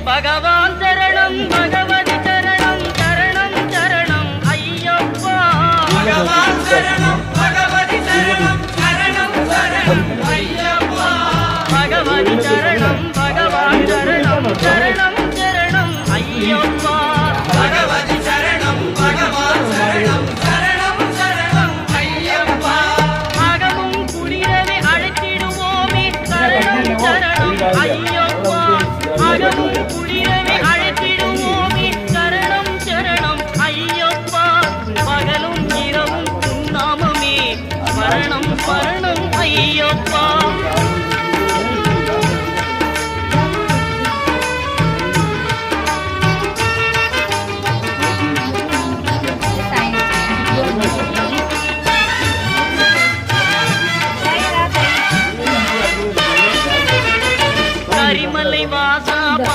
பகவான் சரணம் பகவதி சரணம் சரணம் சரணம் ஐயப்பா பகவான் சரணம் பகவதி சரணம் சரணம் சரணம் ஐயப்பா பகவதி சரணம் பகவான் சரணம் சரணம் சரணம் ஐயப்பா பகவதி சரணம் பகவான் சரணம் சரணம் சரணம் ஐயப்பா அகமும் குளிரவே அழைத்திடுவோமே சரணம் சரணம் ஐயப்பா அகமும் குளிரவே